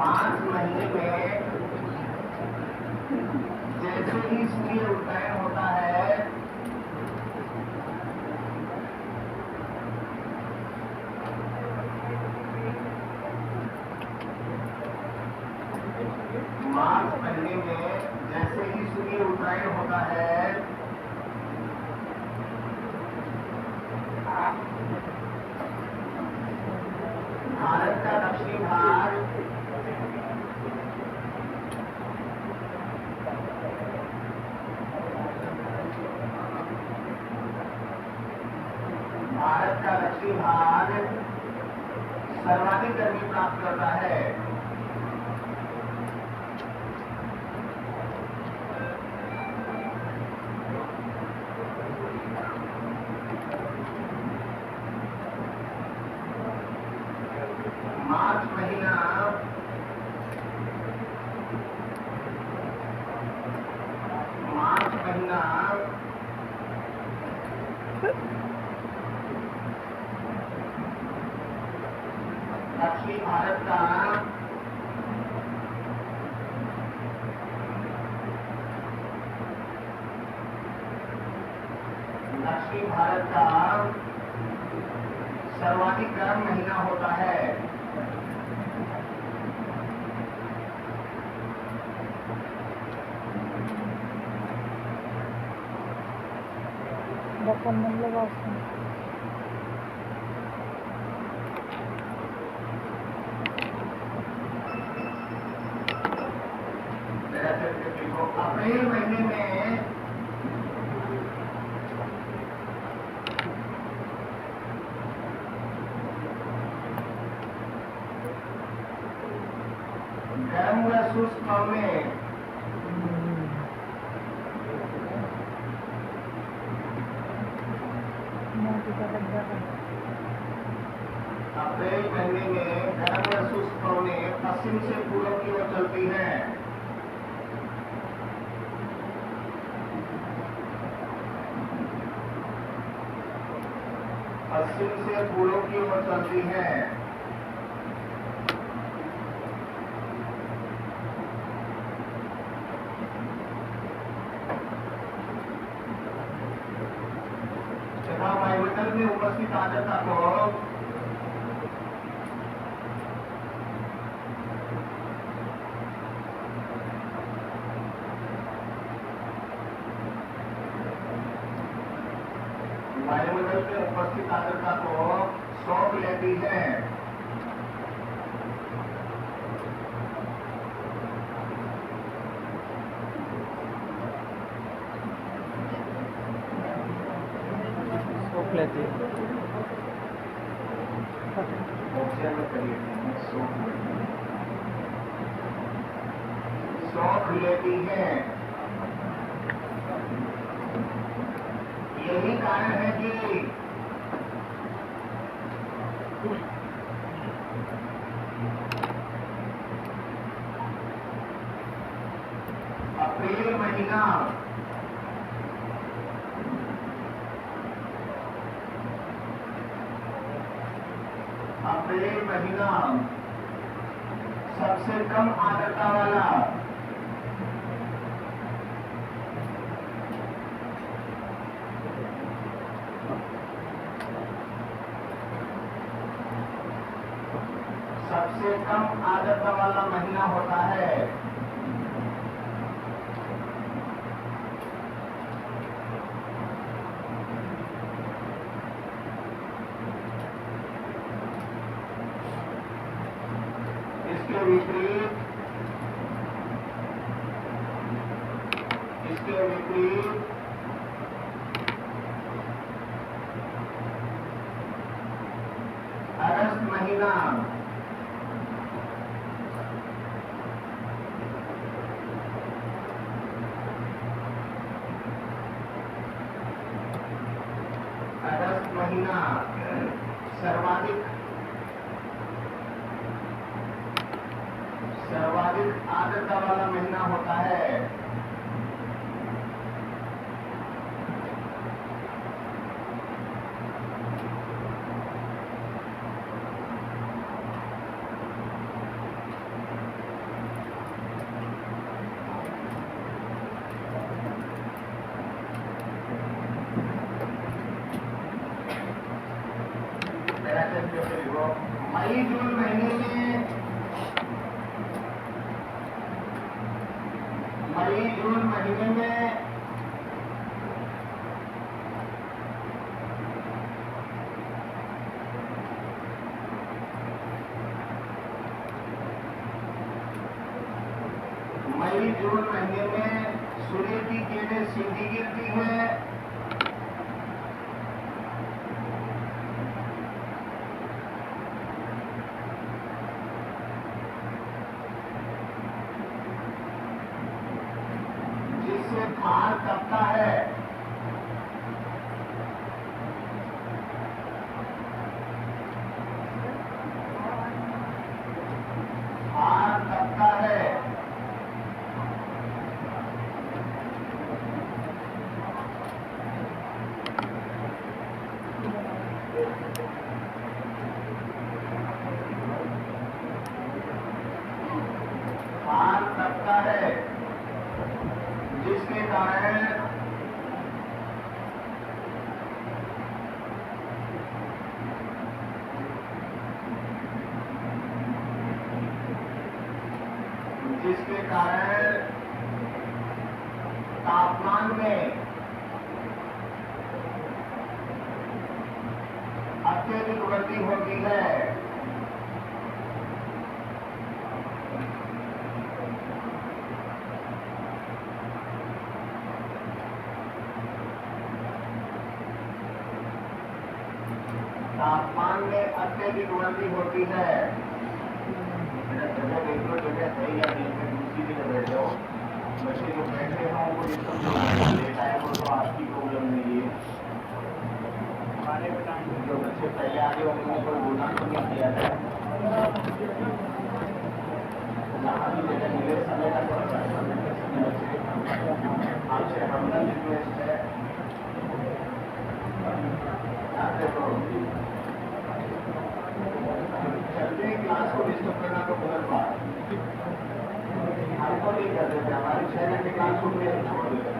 मार्च महीने में जैसे ही सूर्य उदय होता है मार्च महीने में जैसे ही सूर्य उदय होता है भारत का दक्षिणी भाग सर्वाधिक गर्मी प्राप्त करता है। मार्च महीना दक्षिणी भारत का सर्वाधिक गर्म महीना होता है। अप्रैल महीने में गर्म व शुष्क में अप्रैल महीने में गर्म व शुष्क पवनें पश्चिम से पूर्व की ओर चलती हैं। पश्चिम से पूर्व की ओर चलती है। तथा वायुमंडल में उपस्थित आर्द्रता को सौंप लेती है। सौंप लेती है। यही कारण है कि अप्रैल महीना सबसे कम आर्द्रता वाला महीना होता है। इसके विपरीत अगस्त महीना सर्वाधिक आर्द्रता वाला महीना होता है। मई जून महीने में मई जून महीने में मई जून महीने में सूर्य की किरणें सीधी गिरती है। जिससे खार तपता है। खार तपता है। खार तपता है जिसके कारण तापमान में अत्यधिक वृद्धि होती है। तापमान में अत्यधिक वृद्धि होती है। जगह देख लो, जगह है या नहीं है, दूसरी जगह बैठ जाओ। बच्चे जो बैठे हैं उनको डिस्टर्ब लेटा है वो तो आपकी प्रॉब्लम नहीं है। जो बच्चे पहले आगे उन्होंने कोई बोलना तो नहीं किया है। जहाँ भी जगह मिले समय का आपसे हमला रिक्वेस्ट है। चलते क्लास को डिस्टर्ब करना तो गलत बात हमको नहीं कर देते। हमारी 6 घंटे क्लास को छोड़ देते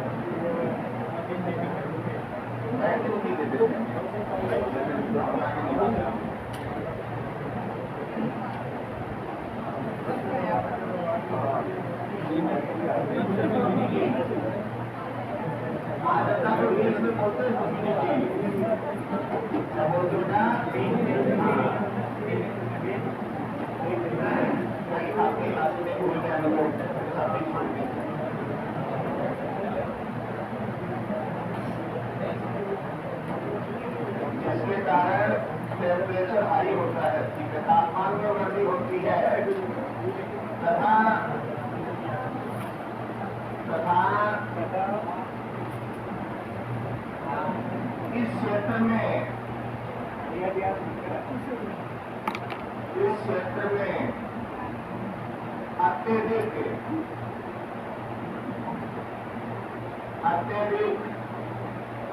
बैठ को नहीं देते। आदत तो इंग्लिश में बोलते हैं जिसके कारण टेम्परेचर हाई होता है, तापमान में वृद्धि होती है तथा इस क्षेत्र में अत्यधिक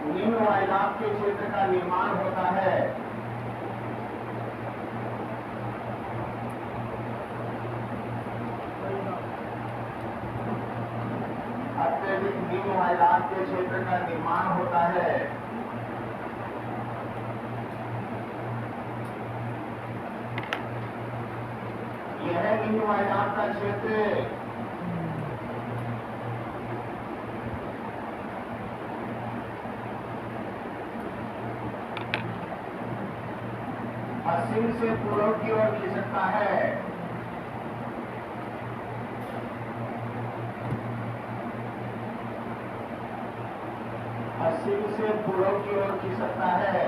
निम्न वायुदाब के क्षेत्र का निर्माण होता है। अत्यधिक निम्न वायुदाब के क्षेत्र का निर्माण होता है। यह निम्न वायुदाब का क्षेत्र पश्चिम से पूर्व की ओर खिसकता है। पश्चिम से पूर्व की ओर खिसकता है।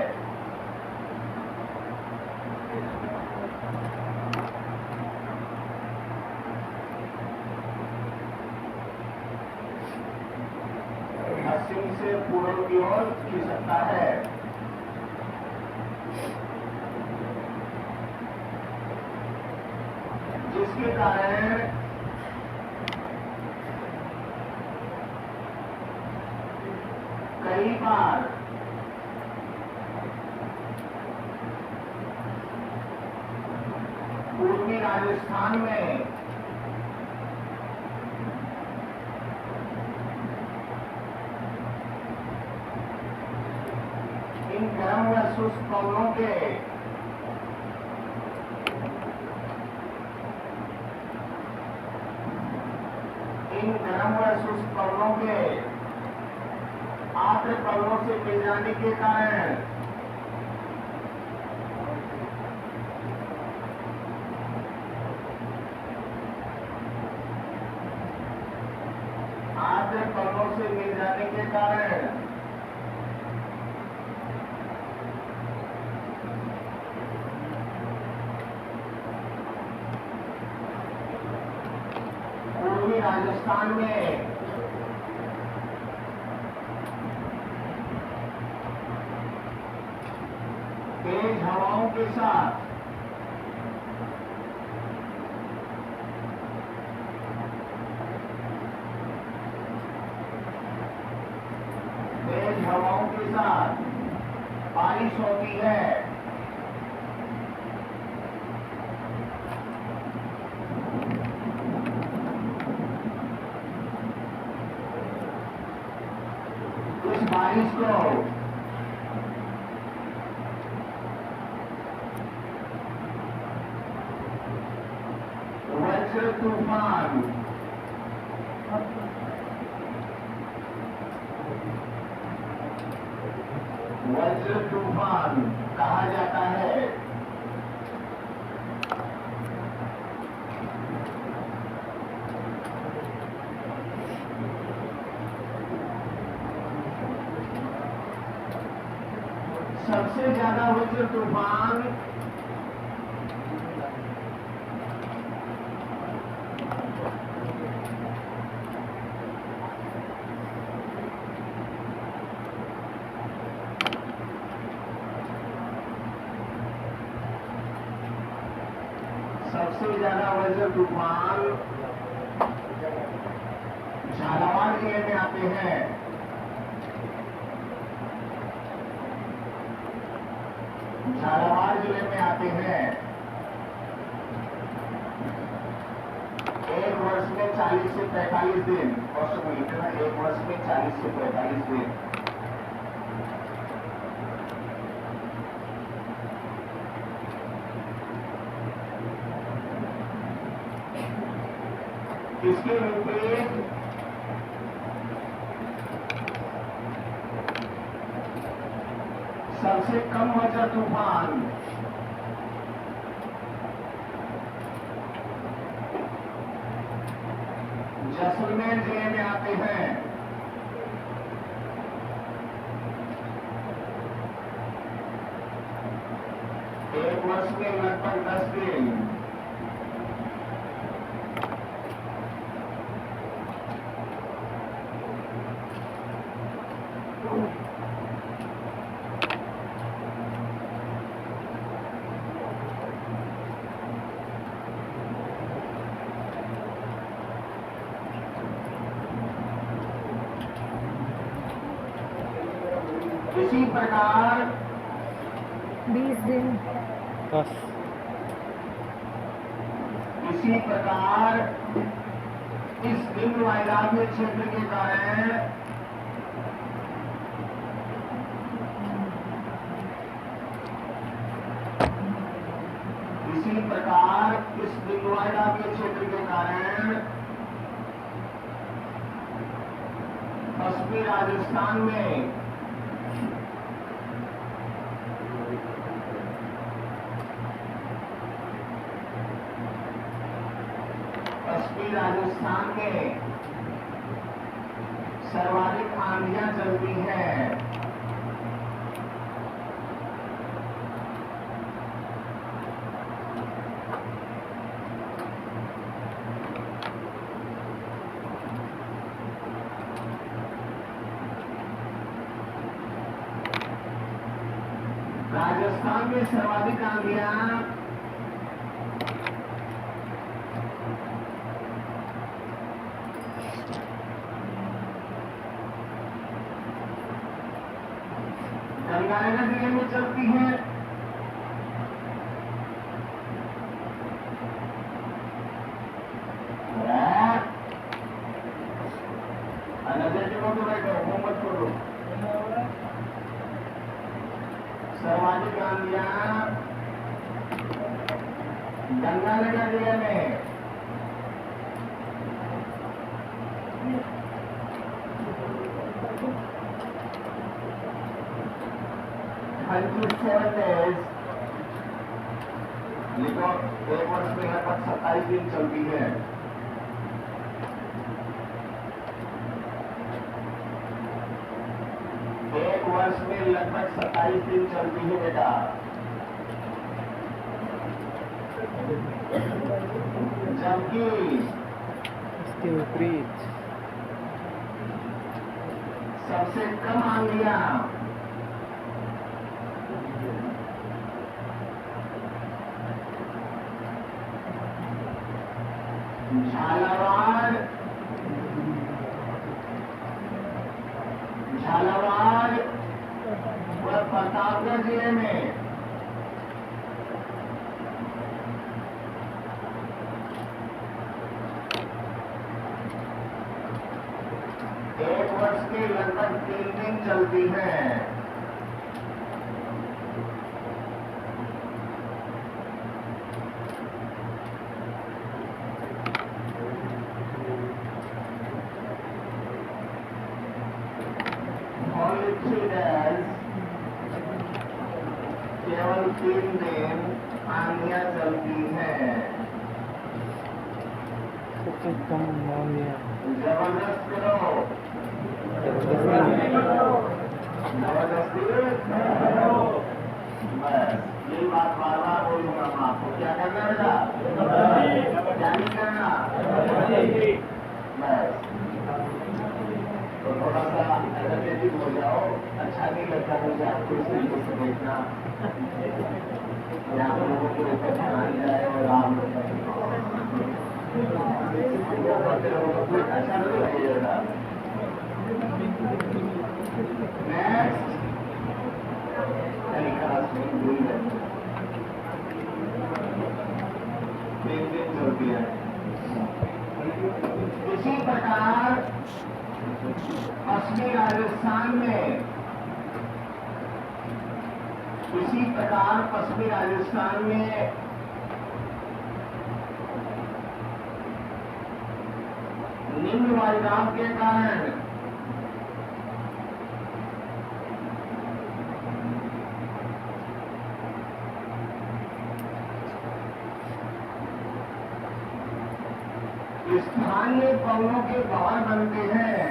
पश्चिम से पूर्व की ओर खिसकता है। जिसके कारण कई बार पूर्वी राजस्थान में इन गर्म व शुष्क पवनों के वायरस उस कवलों के आर्द्र कवलों से मिल जाने के कारण आर्द्र कवलों से मिल जाने के कारण पूर्वी राजस्थान में तेज हवाओं के साथ बारिश होती है। इस बारिश को वज्र तूफान कहा जाता है। सबसे ज्यादा वज्र तूफान झालावाड़ जिले में आते हैं। झालावाड़ जिले में आते हैं। एक वर्ष में 40 से 45 दिन एक वर्ष में 40 से 45 दिन इसके विपरीत सबसे कम वज्र तूफान जैसलमेर जिले में आते हैं। एक वर्ष में लगभग 10 दिन इसी प्रकार 20 दिन बस इसी प्रकार इस निम्न वायुदाबीय क्षेत्र के कारण क्षेत्र के कारण पश्चिमी राजस्थान में सर्वाधिक आंधियां चलती हैं। राजस्थान में सर्वाधिक आंधियां गंगानगर जिले में चलती है। नजर बैठो हुकूमत करो। सर्वाधिक आंधियां गंगानगर जिले में 107 days, देखो 1 वर्ष में लगभग 27 दिन चलती है। एक वर्ष में लगभग 27 दिन चलती है बेटा। जबकि इसके विपरीत सबसे कम आंधियां झालावाड़ व प्रतापगढ़ जिले में एक वर्ष के लगभग 3 दिन चलती है। केवल 3 दिन आंधियां चलती हैं। सबसे कम मांगिया जबरदस्त करो, जबरदस्ती बस यही बात बार बार बोलूंगा मैं आपको। क्या करना बेटा, क्या नहीं करना, बस तो थोड़ा सा एनर्जेटिक हो जाओ। अच्छा नहीं लगता मुझे आपको इस तरीके से देखना, आप लोगों के ऊपर ध्यान जाए और आप अच्छा नहीं लगेगा। नेक्स्ट चलती है। इसी प्रकार पश्चिमी राजस्थान में निम्न वायुदाब के कारण स्थानीय पवनों के बाहर बनते हैं।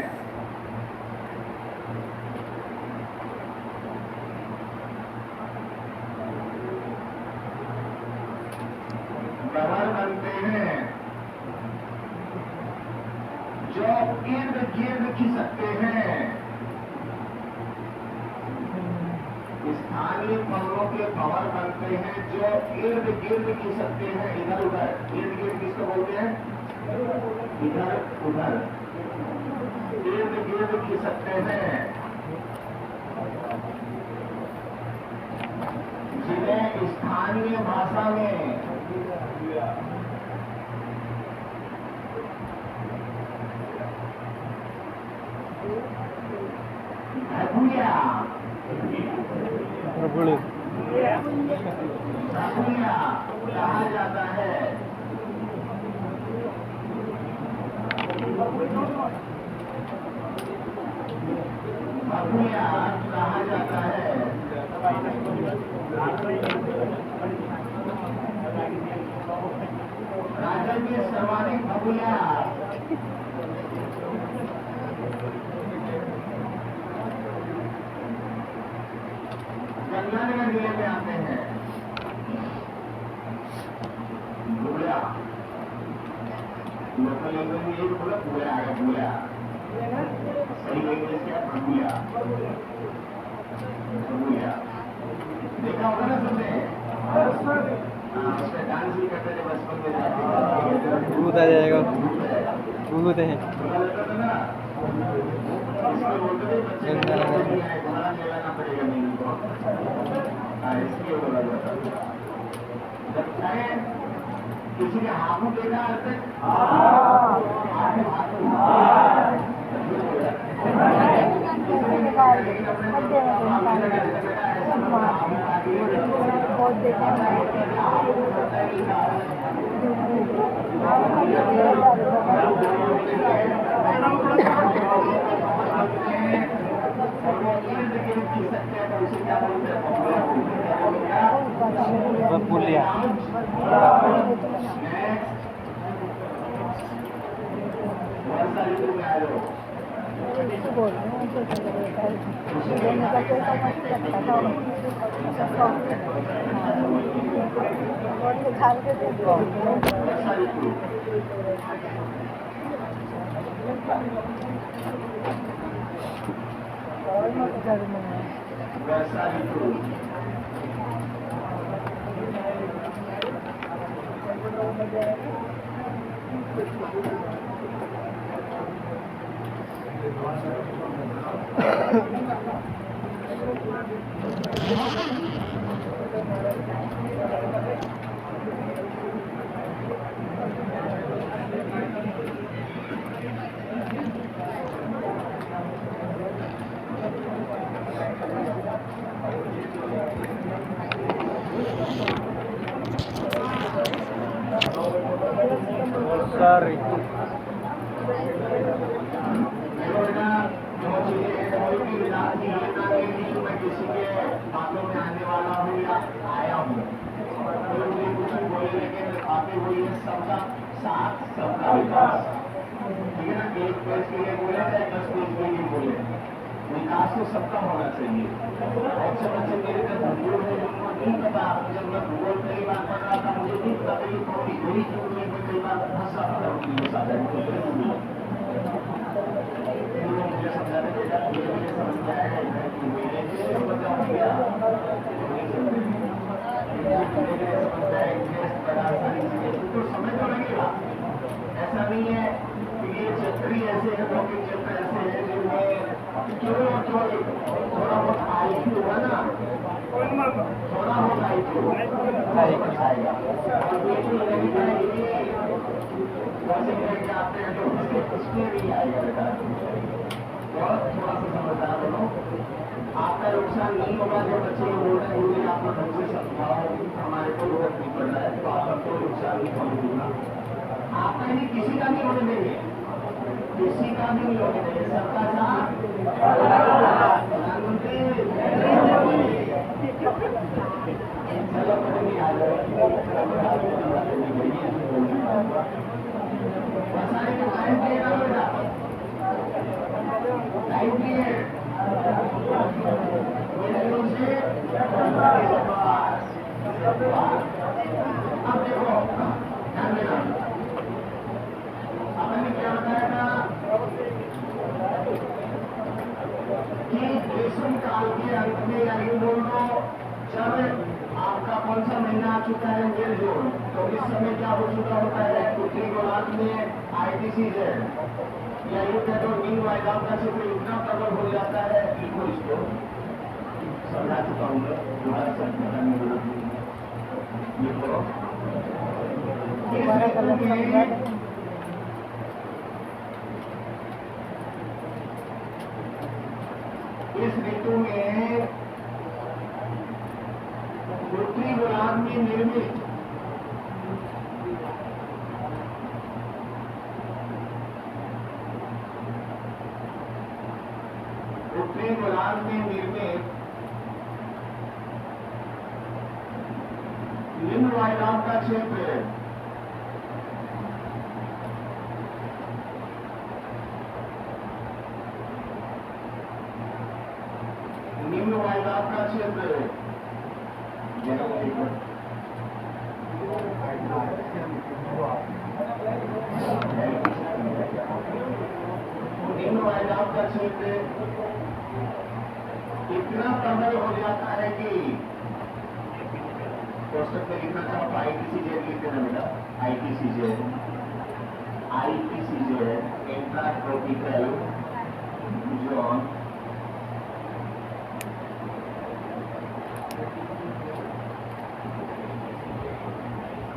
जो इर्द गिर्द खिसकते हैं। स्थानीय पवनों के भंवर बनते हैं जो इर्द गिर्द खिसकते हैं, इधर उधर। इर्द गिर्द किसको बोलते हैं, इधर उधर इर्द गिर्द खिसकते हैं, जिन्हें स्थानीय भाषा में भगुया कहा जाता है। भगुया कहा जाता है। राज्य के सर्वाधिक भगुया गंगानगर जिले में आते हैं। भूया लोकल लैंग्वेज में यही बोला, भूया आएगा, भूया सही लैंग्वेज क्या, भगुया। भगुया देखा होगा ना सबने, उसमें डांस भी करते थे बचपन में, भूत आ जाएगा, भूत है। इसमें बोलते थे बच्चे घोड़ा लेना पड़ेगा नहीं को, इसलिए बोला जाता था। जब चाहे किसी ने हाथों देखा आज तक, लेकिन अपने खींच सकते हैं तो उसे क्या बोलते हैं? पॉपुलर बोलते हैं। क्या बोलते हैं? पुलिया। वर्षा ऋतु में आ जाओ। बोल रहे हैं जो बोलने का कोई समझ नहीं लगता था खाल के दे दो वर्षा ऋतु वर्षा ऋतु Sorry. किसी के बातों में आने वाला हूँ या आया हूँ तो मुझे कुछ बोले लेकिन बातें हुई है सबका साथ सबका विकास। ठीक है ना? एक पेज के लिए बोले चाहे 10 पेज के लिए बोले, विकास तो सबका होना चाहिए। बहुत से बच्चे मेरे का भूगोल है जिनको नहीं पता। जब मैं भूगोल कई बार पढ़ रहा था मुझे नहीं पता कि थोड़ी वही चीज में कई बार फंसा था मुझे समझाने देगा मुझे समझ में आएगा तो समय तो लगेगा। ऐसा नहीं है कि ये चैप्टर ही ऐसे है, बाकी चैप्टर ऐसे है जिनमें थोड़ा बहुत IQ होगा ना, थोड़ा बहुत IQ आएगा और बिल्कुल नहीं आएगी आते हैं तो उसमें भी आएगा बेटा। बहुत थोड़ा सा समझदार बनो, आपका नुकसान नहीं होगा। जो बच्चे बोल रहे हैं मुझे आप लोग ढंग से समझाओ, हमारे को जरूरत नहीं पड़ रहा है तो आपका कोई नुकसान नहीं होने दूंगा। आपका नहीं किसी का नहीं होने देंगे, किसी का भी नहीं होने देंगे। सबका साथ प्रधानमंत्री चलो नहीं आ जाए टाइम भी है अब देखो ध्यान देना। आपने क्या बताया था कि ग्रीष्म काल के अंत में या यूं बोल दो जब आपका कौन सा महीना आ चुका है मेल जून, तो इस समय क्या हो चुका होता है उत्तरी गोलार्ध में IT सीजन या यूं कह दो नील वायुदाब का क्षेत्र इतना प्रबल हो जाता है। लिखो इसको, समझा चुका हूँ मैं, दोबारा समझाने में जरूरत नहीं है। लिखो इस ऋतु में उत्तरी गोलार्ध में निर्मित निम्न वायुदाब का क्षेत्र निम्न वायुदाब का क्षेत्र निम्न वायुदाब का क्षेत्र इतना प्रबल हो जाता है कि पुस्तक में लिखना चाहो तो IPCZ लिख देना बेटा। IPCZ intratropical zone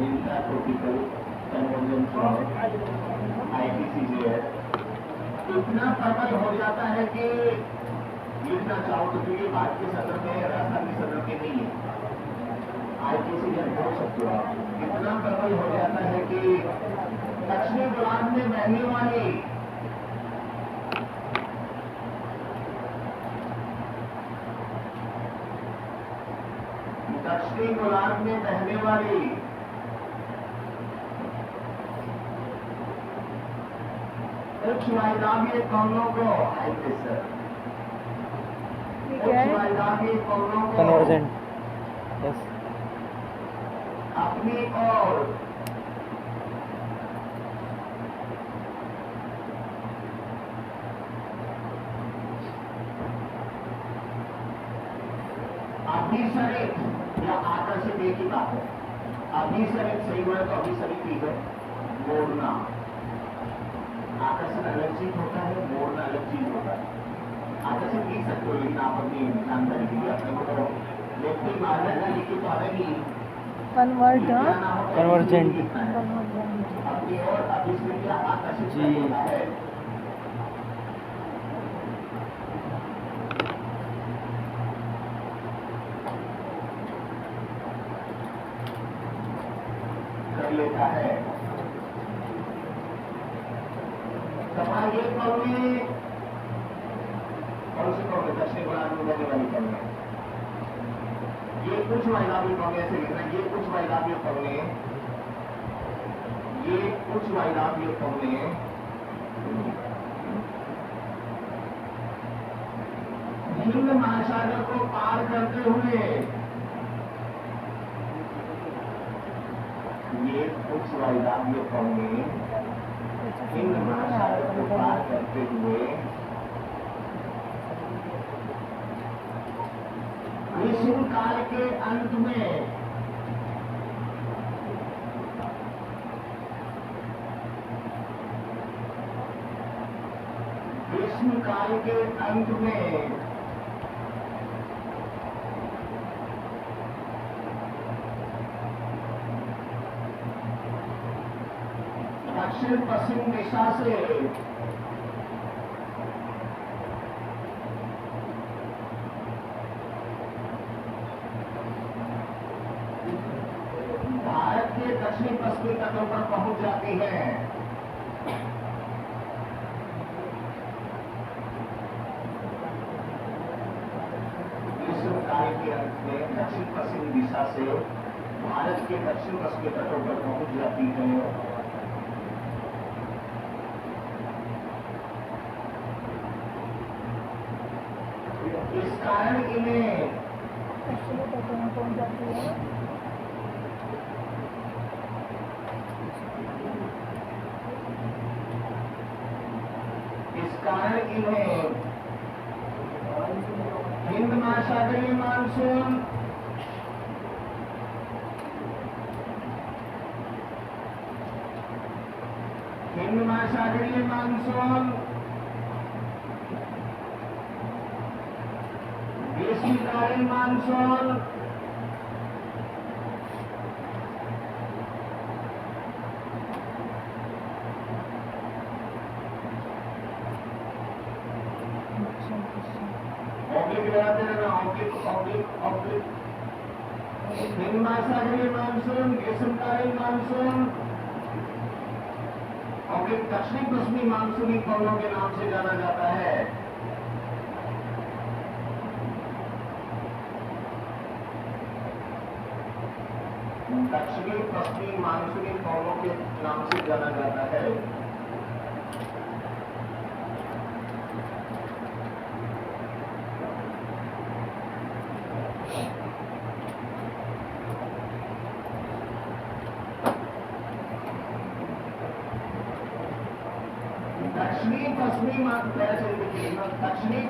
intratropical convergence zone IPCZ इतना प्रबल हो जाता है कि लिखना चाहो तो क्योंकि भारत के सदर में राजस्थान के सदर में नहीं है, IPCZ बोल सकते हो आप। इतना प्रबल हो जाता है कि दक्षिणी गोलार्ध में बहने वाली दक्षिणी गोलार्ध में बहने वाली उच्च वायुदाबीय कणों को ठीक है कन्वर्जेंट यस अपनी ओर अभिसरित या आकर्षित एक ही बात है। अभिसरित सही वर्ड तो अभिसरित ही है। मोड़ना, आकर्षण अलग चीज होता है, मोड़ना अलग चीज होता है। आकर्षित लिख सकते हो लेकिन आप अपनी जानकारी के लिए अपने को करो। लेकिन मारना का लिखित तो अलग ही कन्वर्ट कन्वर्जेंट अपनी ओर अभिसरित या आकर्षित जी। होता है। कर लेता है। ये कौन से कौन दक्षिण गोलार्ध में बहने वाली कौन है? ये कुछ वायुदाबीय कौन ऐसे लिखना है। ये कुछ वायुदाबीय कौन है, ये कुछ वायुदाबीय कौन है। हिंद महासागर को पार करते हुए ये कुछ वायुदाबीय कौन है हिंद महासागर को पार करते हुए ग्रीष्म काल के अंत में ग्रीष्म काल के अंत में दक्षिण पश्चिम दिशा से भारत के दक्षिण पश्चिमी तटों पर पहुंच जाती है। ग्रीष्मकाल के अंत में दक्षिण पश्चिमी दिशा से भारत के दक्षिण पश्चिमी तटों पर पहुंच जाती है। इस कारण इन्हें पश्चिमी तटों में पहुंच जाती है। इस कारण इन्हें हिंद महासागरीय मानसून हिंद महासागरीय मानसून ग्रीष्मकालीन मानसून हिंद महासागरीय मानसून ग्रीष्मकालीन मानसून और दक्षिणी पश्चिमी मानसूनी पवनों के नाम से जाना जाता है। दक्षिणी पश्चिमी मानसूनी पवनों के नाम से जाना जाता है। दक्षिणी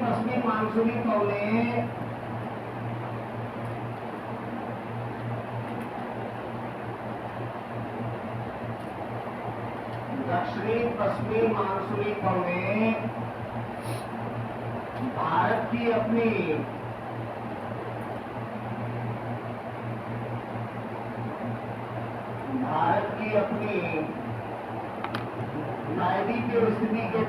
पश्चिमी मानसूनी पवनें दक्षिणी पश्चिमी मानसूनी पवनें भारत की अपनी नैऋत्य स्थिति के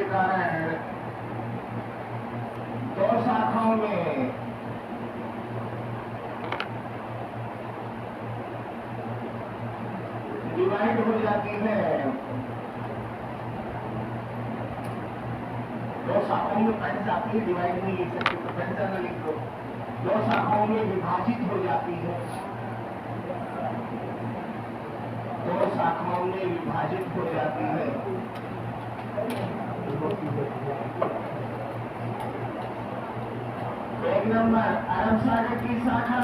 कारण दो शाखाओं में डिवाइड हो जाती है। शाखाओं में पैंसा अपनी डिवाइड नहीं लिख सकते तो पैंसा न लिख दो। 2 शाखाओं में विभाजित हो जाती है, 2 शाखाओं में विभाजित हो जाती है। एक नंबर अरब सागर की शाखा,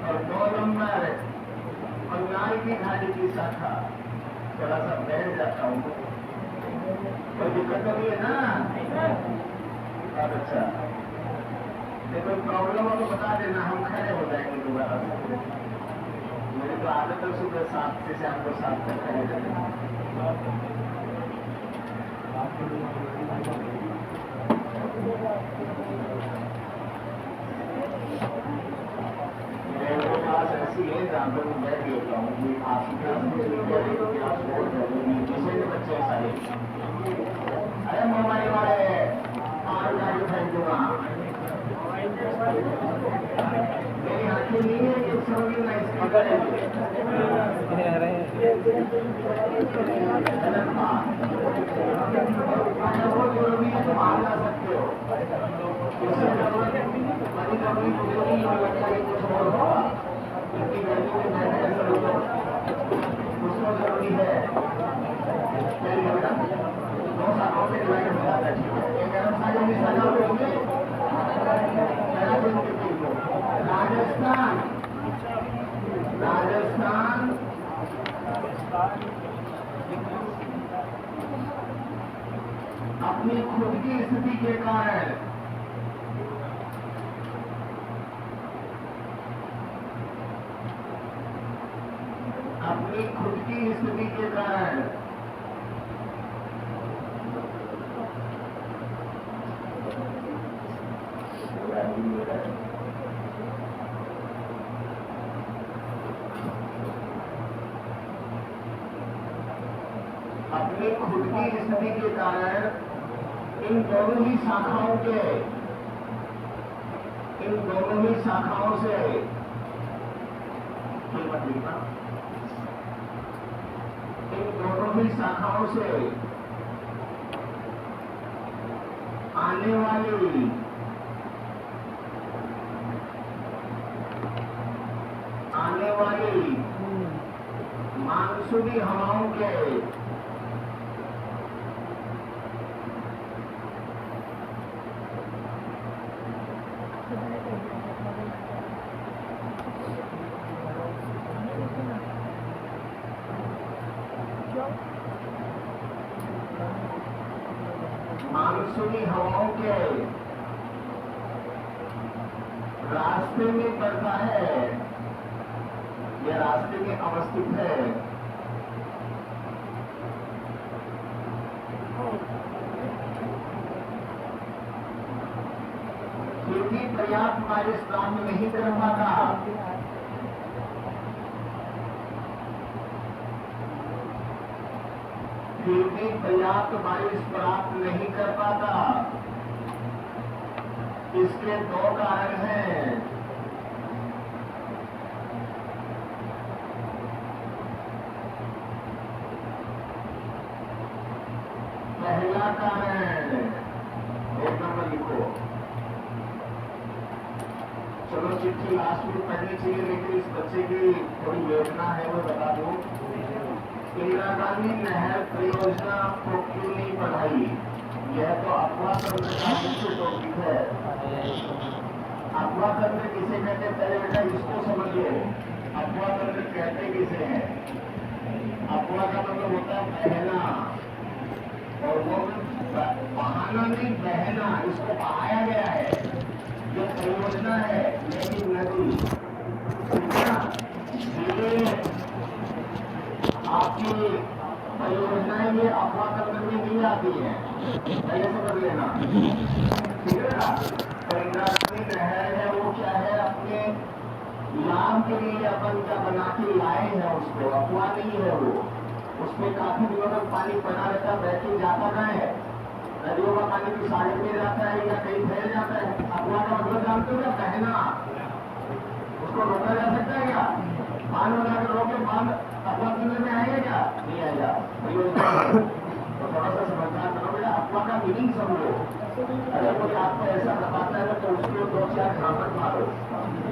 और 2 नंबर बंगाल की खाड़ी की शाखा। थोड़ा सा बैठ जाता हूँ, कोई दिक्कत तो नहीं है ना? बहुत अच्छा। देखो प्रॉब्लम हो तो बता देना, हम खड़े हो जाएंगे दोबारा से। मेरी तो आदत है सुबह 7 से शाम को 7 तक खड़े रहने। मेरे पास ऐसी है जहाँ पर मैं बैठ लेता हूँ कि आपकी क्लास में बच्चे सारे, अरे मोबाइल वाले और गाड़ी फेंक दूंगा। मेरी आंखें नहीं है कि समझ में इस पकड़ वो जरूरी है, तुम आ जा सकते हो। उससे बड़ी जरूरी मुझे नहीं लगता कि कुछ और होगा, क्योंकि गर्मी में बैठने का जरूरत उसको जरूरी है। चलिए बेटा, 2 शाखाओं से डिवाइड हो जाता है। एक अरब सागर की शाखा होगी, राजस्थान, राजस्थान अपनी खुद की स्थिति के कारण अपनी खुद की स्थिति के कारण इन दोनों ही शाखाओं से आने वाली मानसूनी हवाओं के रास्ते में पड़ता है या रास्ते में अवस्थित है। फिर भी पर्याप्त बारिश प्राप्त नहीं कर पाता, फिर भी पर्याप्त बारिश प्राप्त नहीं कर पाता। इसके 2 कारण हैं। पहला कारण, 1 नंबर लिखो। चलो चिट्ठी लास्ट में पढ़नी चाहिए, लेकिन इस बच्चे की थोड़ी योजना है वो बता दो। इंदिरा गांधी नहर परियोजना को क्यों नहीं बढ़ाई? यह तो अफवाह तंत्र का मुख्य टॉपिक है। अफवाह तंत्र किसे कहते हैं? पहले बेटा इसको समझिए, अफवाह तंत्र कहते किसे हैं? अफवाह का मतलब होता है बहना, और वो बहाना नहीं, बहना। इसको बहाया गया है, जो परियोजना है, लेकिन नदी आपकी परियोजनाएं ये अफवाह तंत्र में नहीं आती है, पहले समझ लेना, ठीक है ना? तो इंदिरा गांधी नहर है वो क्या है? अपने लाभ के लिए अपन क्या बना के लाए हैं उसको, अफवाह नहीं है वो। उसमें काफी दिनों तक पानी पड़ा रहता, बैठे जाता कहाँ है? नदियों का पानी भी सागर में जाता है या कहीं फैल जाता है। अफवाह का मतलब जानते हो क्या? बहना। उसको रोका जा सकता है क्या? बांध बना के रोके, बांध अफवाह सुनने में आएगा क्या? नहीं आएगा। तो थोड़ा सा समझदार बनो बेटा, अफवाह का मीनिंग समझो। अगर कोई आपको ऐसा बताता है तो उसको 2-4 घापट मारो,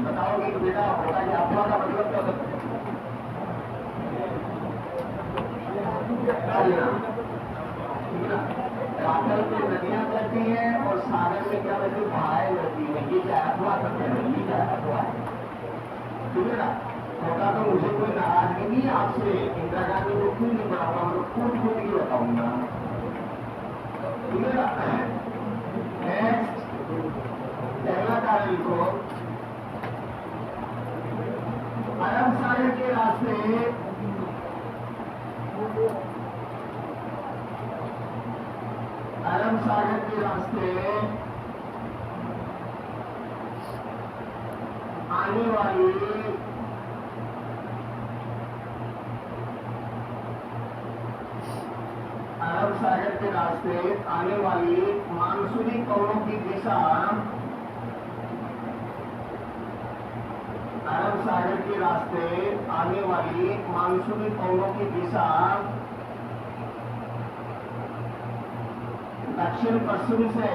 बताओगे कि बेटा होगा कि अफवाह का मतलब क्या होता है? रातल पे नदियां बहती हैं और सागर में क्या बहती है? बहाएं बहती है। ये क्या अफवाह करते हैं? ये क्या अफवाह है? ठीक है ना? होगा तो मुझे कोई नाराजगी नहीं है आपसे, इंदिरा गांधी को क्यों नहीं बनाऊंगा, मैं कूद कूद के बताऊंगा। ठीक है ना? नेक्स्ट, पहला कार्य लिखो, अरब सागर के रास्ते अरब सागर के रास्ते आने वाली अरब सागर के रास्ते आने वाली मानसूनी पवनों की दिशा अरब सागर के रास्ते आने वाली मानसूनी पवनों की दिशा दक्षिण पश्चिम से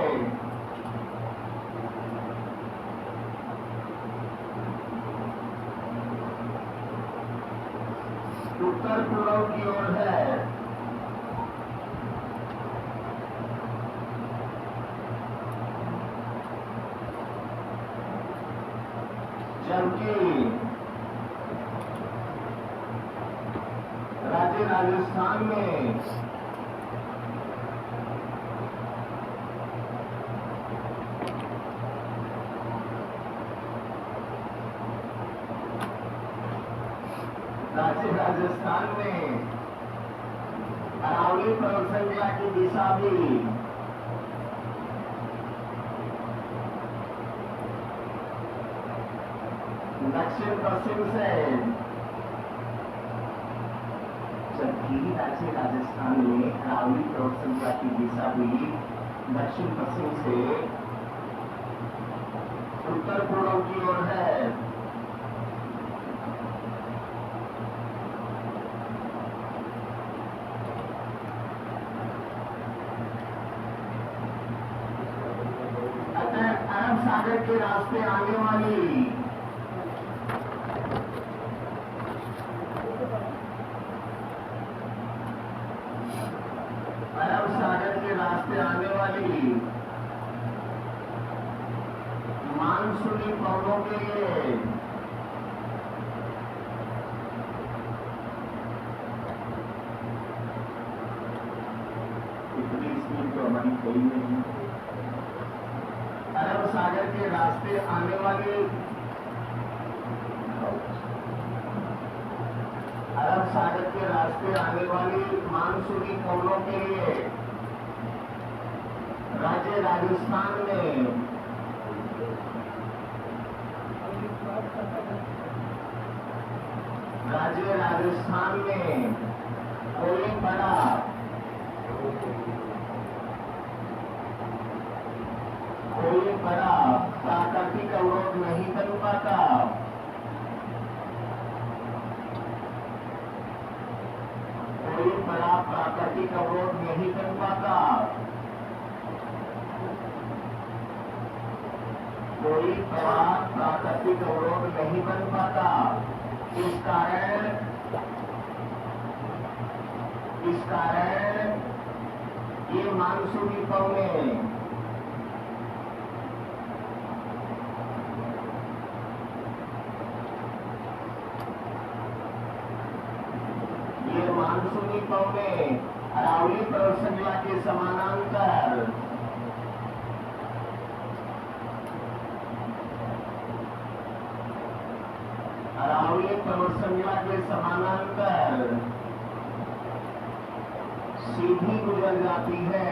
उत्तर पूर्व की ओर है। जबकि राज्य राजस्थान में अरावली पर्वतश्रृंखला की दिशा भी दक्षिण पश्चिम से, जबकि राज्य राजस्थान में अरावली पर्वतश्रृंखला की दिशा भी दक्षिण पश्चिम से उत्तर पूर्व की ओर है। अरब सागर के रास्ते आने वाली अरब सागर के रास्ते आने वाली मानसूनी पवनों के लिए इतनी स्पीड तो हमारी कोई नहीं। अरब सागर के रास्ते आने वाली अरब सागर के रास्ते आने वाली मानसूनी पवनों के लिए राज्य राजस्थान में कोई बड़ा प्राकृतिक अवरोध नहीं बन पाता। कोई बड़ा प्राकृतिक अवरोध नहीं बन पाता। कोई बड़ा प्राकृतिक अवरोध नहीं बन पाता। इस कारण ये मानसूनी पवनें अरावली पर्वतश्रृंखला के समानांतर सीधी गुजर जाती है।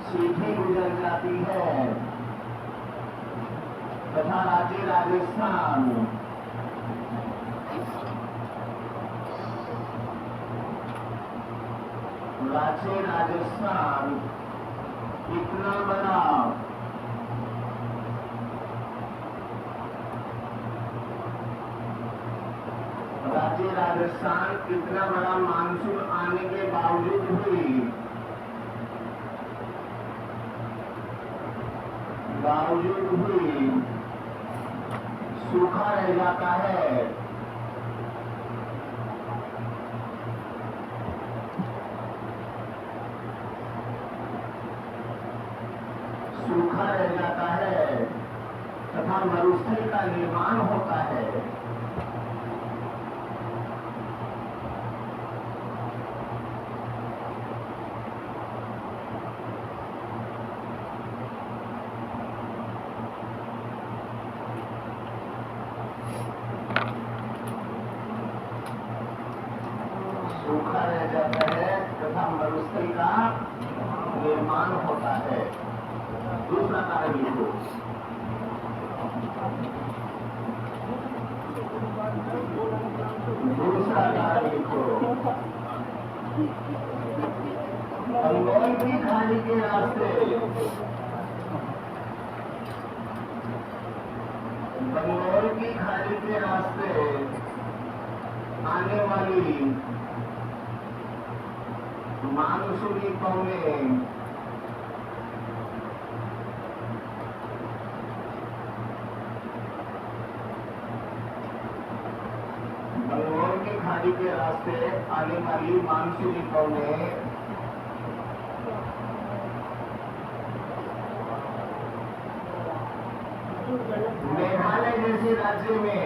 सीधी गुजर जाती है तथा राज्य राजस्थान राज्य राजस्थान इतना बड़ा राज्य राजस्थान इतना बड़ा मानसून आने के बावजूद भी सूखा रह जाता है। सूखा रह जाता है तथा मरुस्थल का निर्माण होता है। सूखा रह जाता है तथा मरुस्थल का निर्माण होता है। दूसरा कारण लिखो, दूसरा कारण लिखो, बंगाल की खाड़ी के रास्ते, बंगाल की खाड़ी के रास्ते आने वाली मानसूनी पवनें बंगाल की खाड़ी के रास्ते आने वाली मानसूनी पवनें मेघालय जैसे राज्य में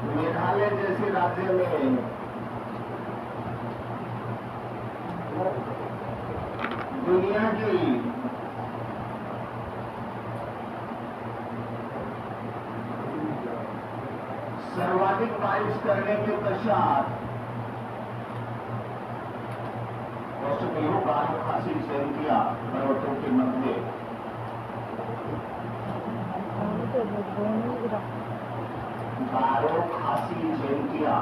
मेघालय जैसे राज्य में दुनिया की सर्वाधिक बारिश करने के पश्चात बाल खासी जयंतिया पर्वतों के मध्य बारो खासी जयंतिया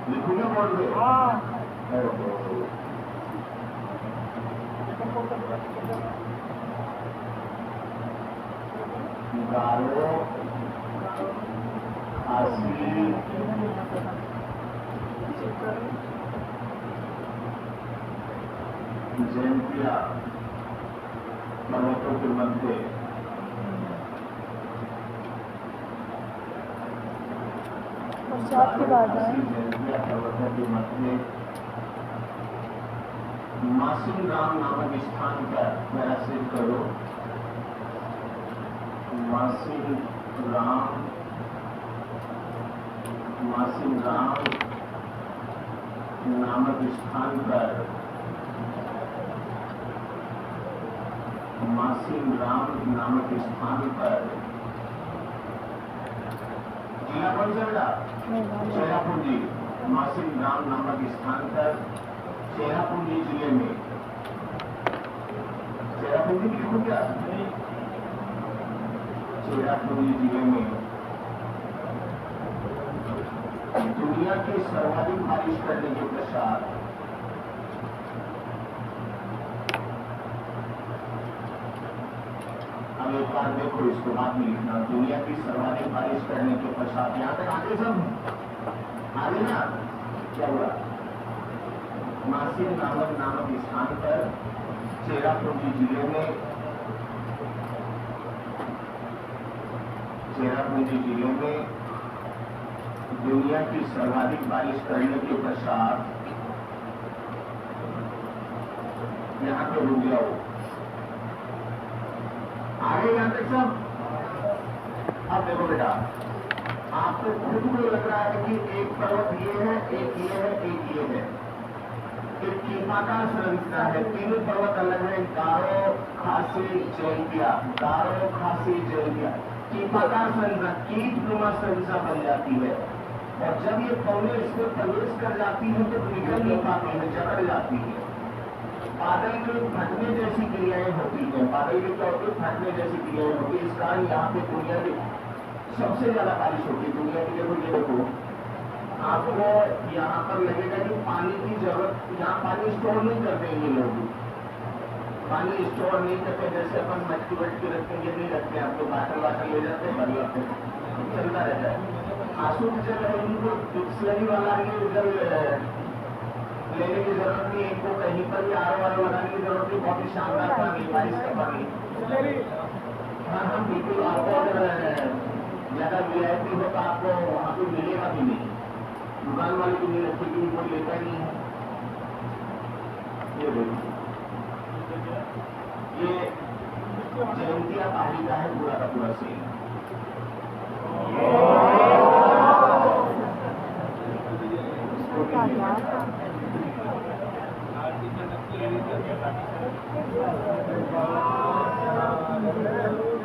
लिखूंगे बोल दे गारो खासी जयंतिया पर्वतों के मध्य बरसात की बात है। जयंतिया पर्वतों के मध्य मासिम राम नामक स्थान पर मेरा सिर करो। मासिम राम नामक स्थान पर मासिम राम नामक स्थान पर जिला कौन सा बेटा? चेरापूंजी। मासिम राम नामक स्थान पर चेरापूंजी जिले में चेरापूंजी लिखो क्या? चेरापूंजी जिले में दुनिया के सर्वाधिक बारिश करने के पश्चात अब एक बार देखो, इसको बाद में लिखना। दुनिया की सर्वाधिक बारिश करने के पश्चात यहाँ तक आगे सब आगे ना क्या हुआ? मासिम नामक स्थान पर चेरापूंजी जिले में दुनिया की सर्वाधिक बारिश करने के पश्चात यहाँ पे रुक जाओ। आगे यहाँ तक सब। अब देखो बेटा, आपको खुद को लग रहा है कि एक पर्वत ये है, एक ये है, एक ये है, एक कीमाकार संरचना है। तीनों पर्वत अलग है। गारो खासी जयंतिया, गारो खासी जयंतिया कीमाकार संरचना, कीटनुमा संरचना बन जाती है। और जब ये पौने इसमें प्रवेश कर जाती है तो निकल नहीं पाती है, जकड़ जाती है। बादल के फटने जैसी क्रियाएं होती हैं। बादल के क्या होती है? फटने जैसी क्रियाएं होती है। इस कारण यहाँ पे दुनिया के सबसे ज्यादा बारिश होती है दुनिया की। देखो ये देखो, आपको यहाँ पर लगेगा कि पानी की जरूरत, यहाँ पानी स्टोर नहीं करते ये लोग, पानी स्टोर नहीं करते। जैसे अपन मटकी वटकी रखते ये नहीं रखते, आप लोग बाटल वाटल ले जाते हैं, बदलाते चलता रहता है। आंसू की जगह है इनको बिस्लरी वाला ये जल लेने की जरूरत नहीं है, इनको कहीं पर भी आर वार लगाने की जरूरत नहीं। बहुत ही शानदार पानी, बारिश का पानी। हाँ हाँ बिल्कुल, आपको अगर ज्यादा वीआईपी हो तो आपको वहाँ पे मिलेगा भी नहीं, दुकान वाले भी नहीं रखेगी, कोई लेता नहीं है। ये देखिए, ये जयंतिया पहाड़ी का है पूरा का पूरा सीन।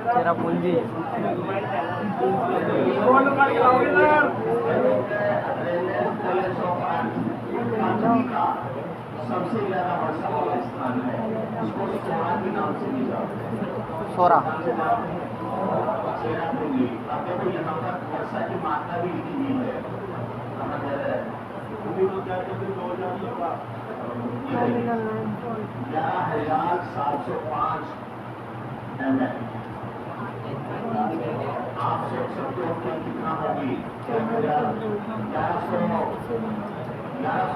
तेरा पूंजी सबसे ज्यादा वर्षा वाला स्थान है, इसको सोरा के नाम से भी जानते हैं। सोरा चेरापूंजी। अब देखो यहाँ पर वर्षा की मात्रा भी लिखी हुई है। 11,705 mm। आप सोच सकते हो कि कितना होगी, 1100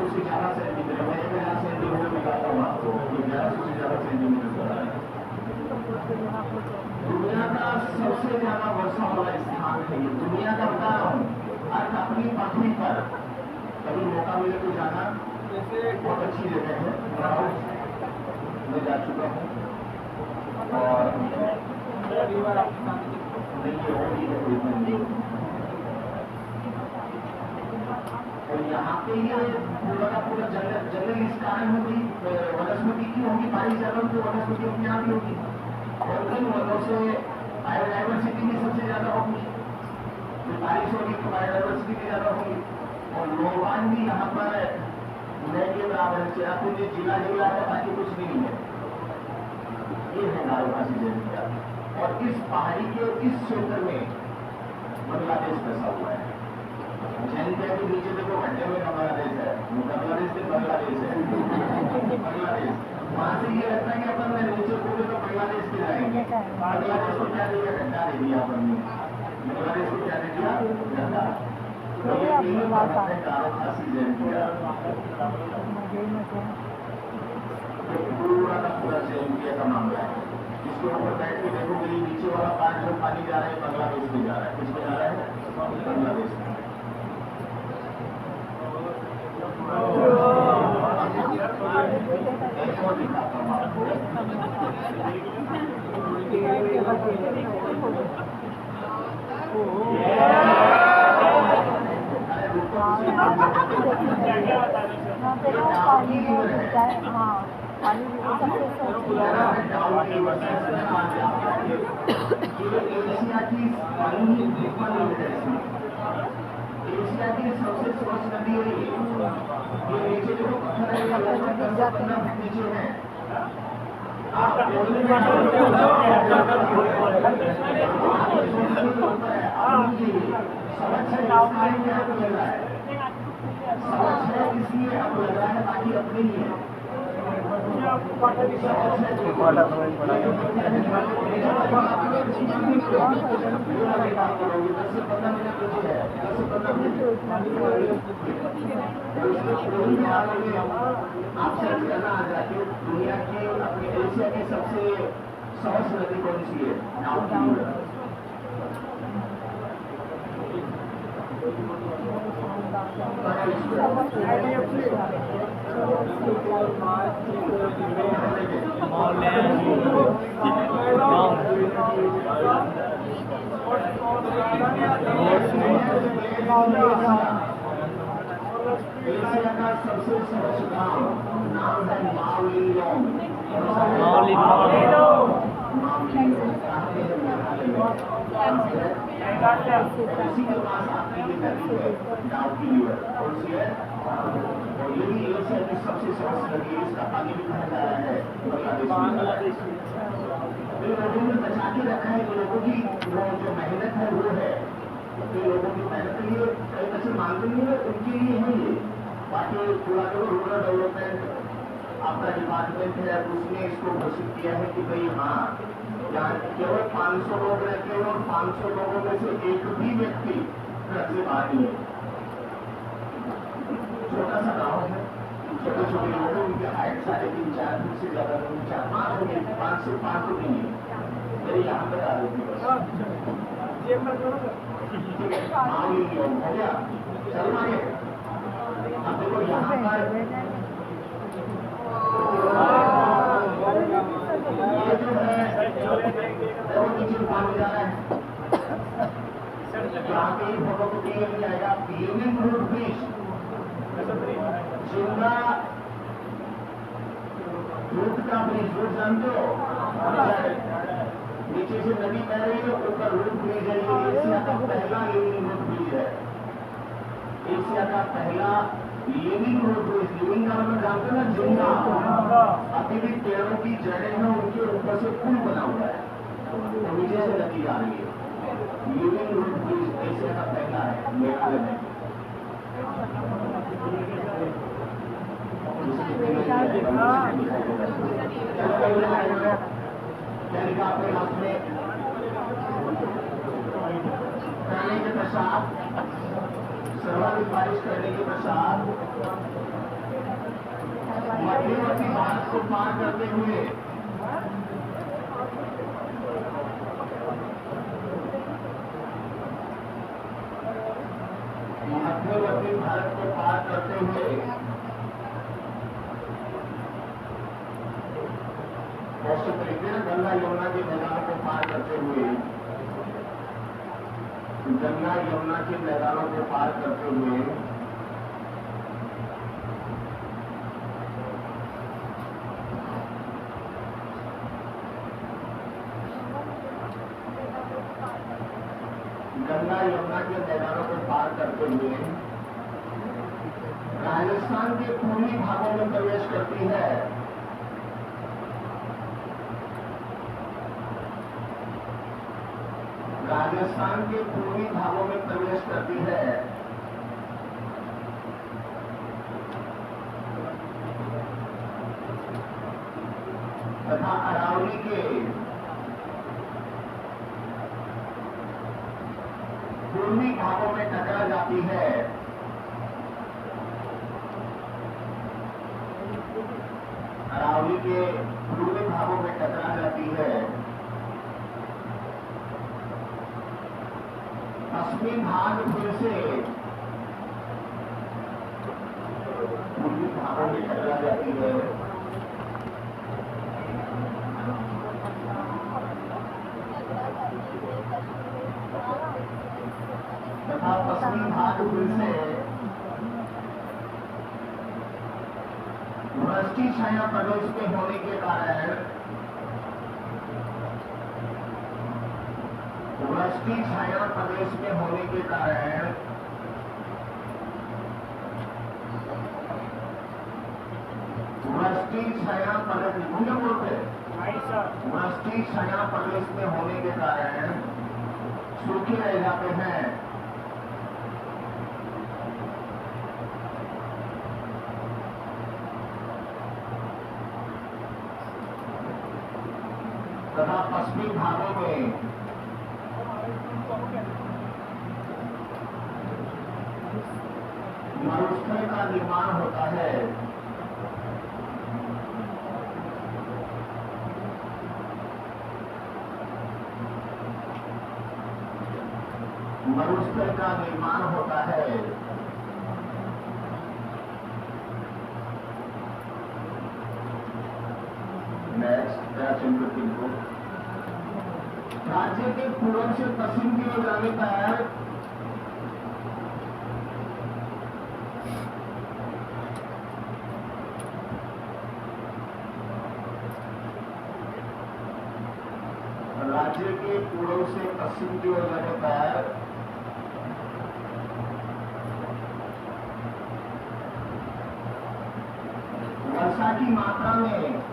से ज्यादा सेंटीमीटर। मैंने 11 सेंटीमीटर निकाला हूँ आपको, 1100 से ज्यादा सेंटीमीटर है। दुनिया का सबसे ज्यादा वर्षा वाला स्थान है ये, दुनिया का बता रहा हूँ। आज अपनी पृथ्वी पर कभी मौका मिले तो जाना, बहुत अच्छी जगह है, मैं जा चुका हूँ। और और यहाँ पे ये पूरा का पूरा जंगल इस कारण होगी, वनस्पति की होगी, बारिश ज्यादा होगी, वनस्पति अपने आप ही होगी। और इन वनों से बायोडाइवर्सिटी भी सबसे ज्यादा होगी, बारिश होगी तो बायोडाइवर्सिटी भी ज्यादा होगी। और लोबान भी यहाँ पर नए के बराबर है। चेरापूंजी जिला जिला है, बाकी कुछ नहीं है। ये है नारोवासी जयंतिया। और इस पहाड़ी के इस क्षेत्र में बांग्लादेश बसा हुआ है। जयंतिया के नीचे देखो घंटे में बांग्लादेश है, बांग्लादेश से बांग्लादेश है, बांग्लादेश। वहां से ये लगता है कि अपन नीचे कूदे तो बांग्लादेश के जाएंगे। बांग्लादेश को क्या दिया, घंटा दे दिया अपन ने। बांग्लादेश को क्या दे दिया, घंटा। नारोवासी जयंतिया पूरा का पूरा जयंतिया का मामला है। इसके ऊपर बैठ के देखोगे नीचे वाला पार्ट जो पानी जा रहा है बांग्लादेश में जा रहा है। किसको जा रहा है, बांग्लादेश में। एक और दिखाता हूँ आपको। एशिया की सबसे स्वच्छ नदी है ये नीचे देखो पत्थर नीचे है। इसलिए अब लग रहा है बाकी अपने ही है। आप सर्च करना आ जाके दुनिया की अपनी एशिया की सबसे स्वच्छ नदी कौन सी है, नाम की एशिया का सबसे स्वच्छ गांव नाम है माओलिलोंग। उसी के पास आपकी ये नदी है गांव की रिवर, कौन सी है, और ये भी एशिया की सबसे स्वच्छ नदी है। इसका पानी भी कहा जा रहा है बांग्लादेश में। लोगों ने बचा के रखा है, लोगों की वो जो मेहनत है वो है। बाकी पूरा जो रूरल डेवलपमेंट आपका डिपार्टमेंट है उसने इसको घोषित किया है कि भाई हाँ यहाँ केवल 500 लोग रहते हैं और 500 लोगों में से एक भी व्यक्ति घर से बाहर नहीं है। छोटा सा गाँव है, छोटे छोटे लोग हैं, उनकी हाइट 3.5-4 फीट से ज्यादा नहीं, 4-5 होंगे, 5 से 5 तो नहीं है। मेरे यहाँ पे आ रही थी ठीक है, मामूली हो गया। चलो आगे, अब देखो यहाँ पर ये जो है वो नीचे पानी जा रहा है, यहाँ पे फोटो को दिया जाएगा लिविंग रूट फिश, जिंदा रूट का ब्रिज, रूट जानते हो, नीचे से नदी बह रही है, ऊपर रूट ब्रिज है। ये एशिया का पहला लिविंग रूट ब्रिज है, एशिया का पहला लिविंग रूट ब्रिज। लिविंग का मतलब जानते हो ना, जिंदा, अभी भी पेड़ों की जड़ें हैं, उनके ऊपर से पुल बना हुआ है, तो नीचे से नदी जा रही है। लिविंग रूट ब्रिज एशिया का पहला है, मेघालय में। अपने हाथ में करने के पश्चात, सर्वाधिक बारिश करने के पश्चात मध्यवर्ती भारत को पार करते हुए मध्यवर्ती भारत को पार करते हुए ऐसे तरीके से गंगा यमुना के मैदानों को पार करते हुए, गंगा यमुना के मैदानों को पार करते हुए गंगा यमुना के मैदानों को पार करते हुए राजस्थान के पूर्वी भागों में प्रवेश करती है। राजस्थान के पूर्वी भागों में प्रवेश करती है तथा अरावली के पूर्वी भागों में टकरा जाती है। अरावली के पूर्वी भागों में टकरा जाती है। पश्चिमी भाग फिर से पूर्वी भागों में टकरा जाती है तथा पश्चिमी भाग फिर से वृष्टि छाया प्रदेश में होने के कारण वृष्टि छाया प्रदेश में होने के कारण वृष्टि छाया प्रदेश बोलते वृष्टि छाया प्रदेश में होने के कारण सूखे रह जाते हैं तथा पश्चिमी भागों में मरुस्थल का निर्माण होता है। मरुस्थल का निर्माण होता है नेक्स्ट राज्य के पूर्व से पश्चिम की ओर जाने पर राज्य के पूर्व से पश्चिम की ओर जाने पर वर्षा की मात्रा में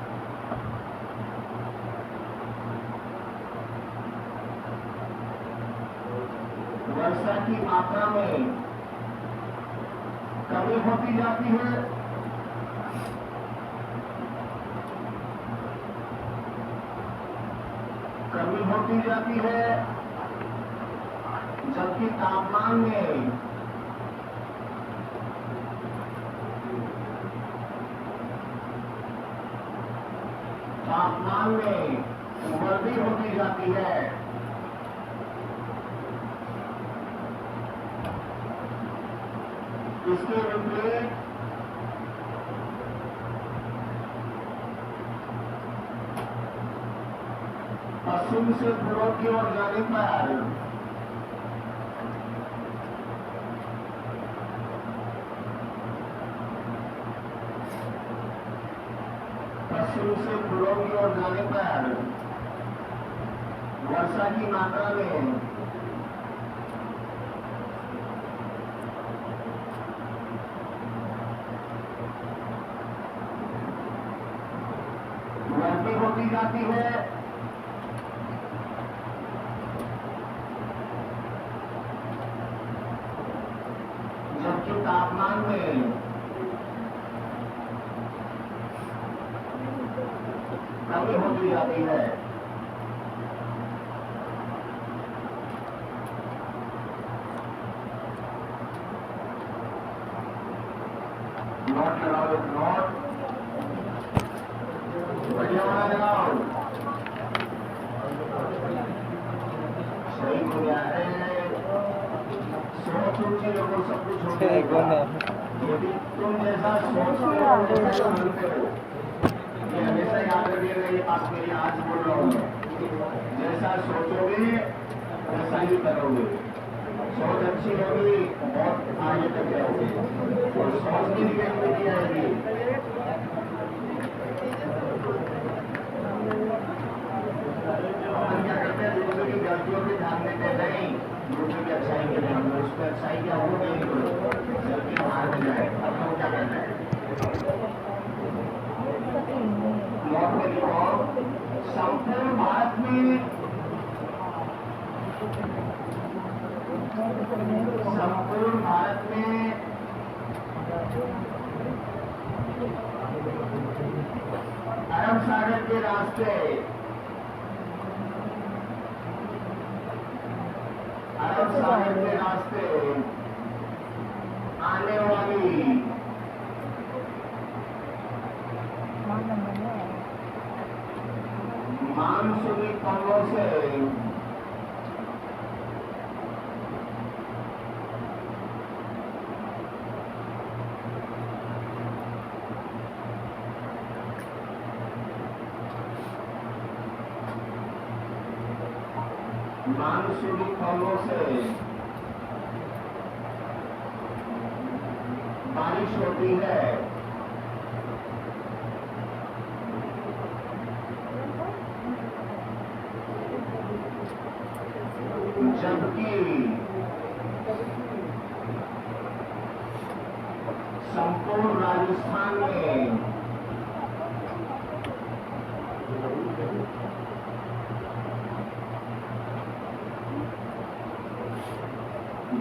कमी होती जाती है। कमी होती जाती है, जबकि तापमान में वृद्धि होती जाती है। इसके विपरीत पश्चिम से पूर्व की ओर जाने पर वर्षा की मात्रा में वृद्धि होती जाती है। जबकि तापमान में कमी होती जाती है। नोट लगाओ, नोट बढ़िया वाला लगाओ। सही हो गया है। सोच ऊंची लोगों सब कुछ हो गया। यदि तुम जैसा सोचते हो जैसा मानते हो, ये हमेशा याद रखिएगा। ये बात मेरी आज बोल रहा हूँ, जैसा सोचोगे वैसा ही करोगे। सोच अच्छी होगी, बहुत आगे तक जाओगे। और सोच की निगरानी आएगी। क्या करते हैं, दूसरे की गलतियों पे ध्यान देते नहीं, दूसरे की अच्छाई के लिए उस पर अच्छाई क्या हो नहीं करो, गलती बाहर हो जाए। अब तो क्या करना है, नोट में लिखो, संपूर्ण भारत में अरब सागर के रास्ते आने वाली मानसूनी पवनों से बारिश होती है। जबकि संपूर्ण राजस्थान में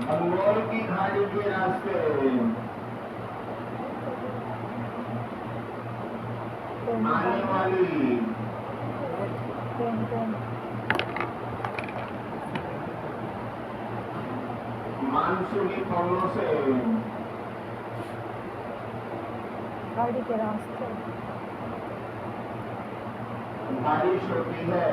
बंगाल की खाड़ी के रास्ते आने वाली मानसूनी पवनों से गाड़ी के रास्ते बारिश होती है।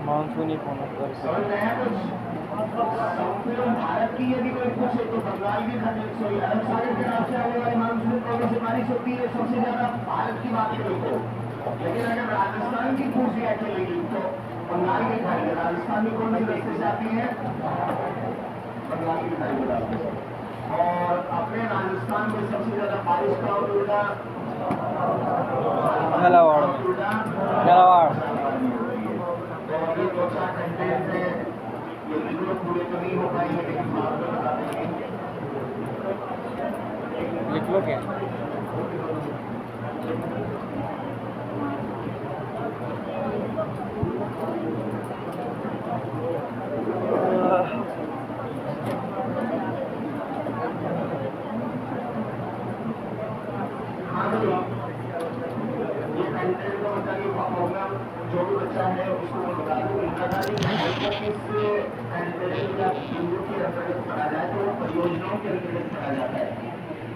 मानसूनी पवनों पर समझ रहे हैं कुछ? संपूर्ण भारत की यदि कोई पूछे तो बंगाल की खाड़ी, सॉरी, अरब सागर के रास्ते आने वाले मानसूनी पवनों से बारिश होती है सबसे ज्यादा भारत की बात करें तो। लेकिन अगर राजस्थान की पूछ लिया चलेगी तो बंगाल की खाड़ी, राजस्थान में कौन सी रास्ते से आती है? बंगाल की खाड़ी के रास्ते। और अपने राजस्थान में सबसे ज्यादा बारिश का होगा झालावाड़। तो अभी 2-4 घंटे से ये वीडियो पूरे तो नहीं हो पाएंगे, लेकिन बाद में बता देंगे। लिख लो क्या? ये कंटेंट का मतलब ये फॉर्मूला जो भी बच्चा है उसको मैं बता दूं किस कंटेंट या बिंदु के अंतर्गत पढ़ा जाए तो परियोजनाओं के अंतर्गत पढ़ा जाता है।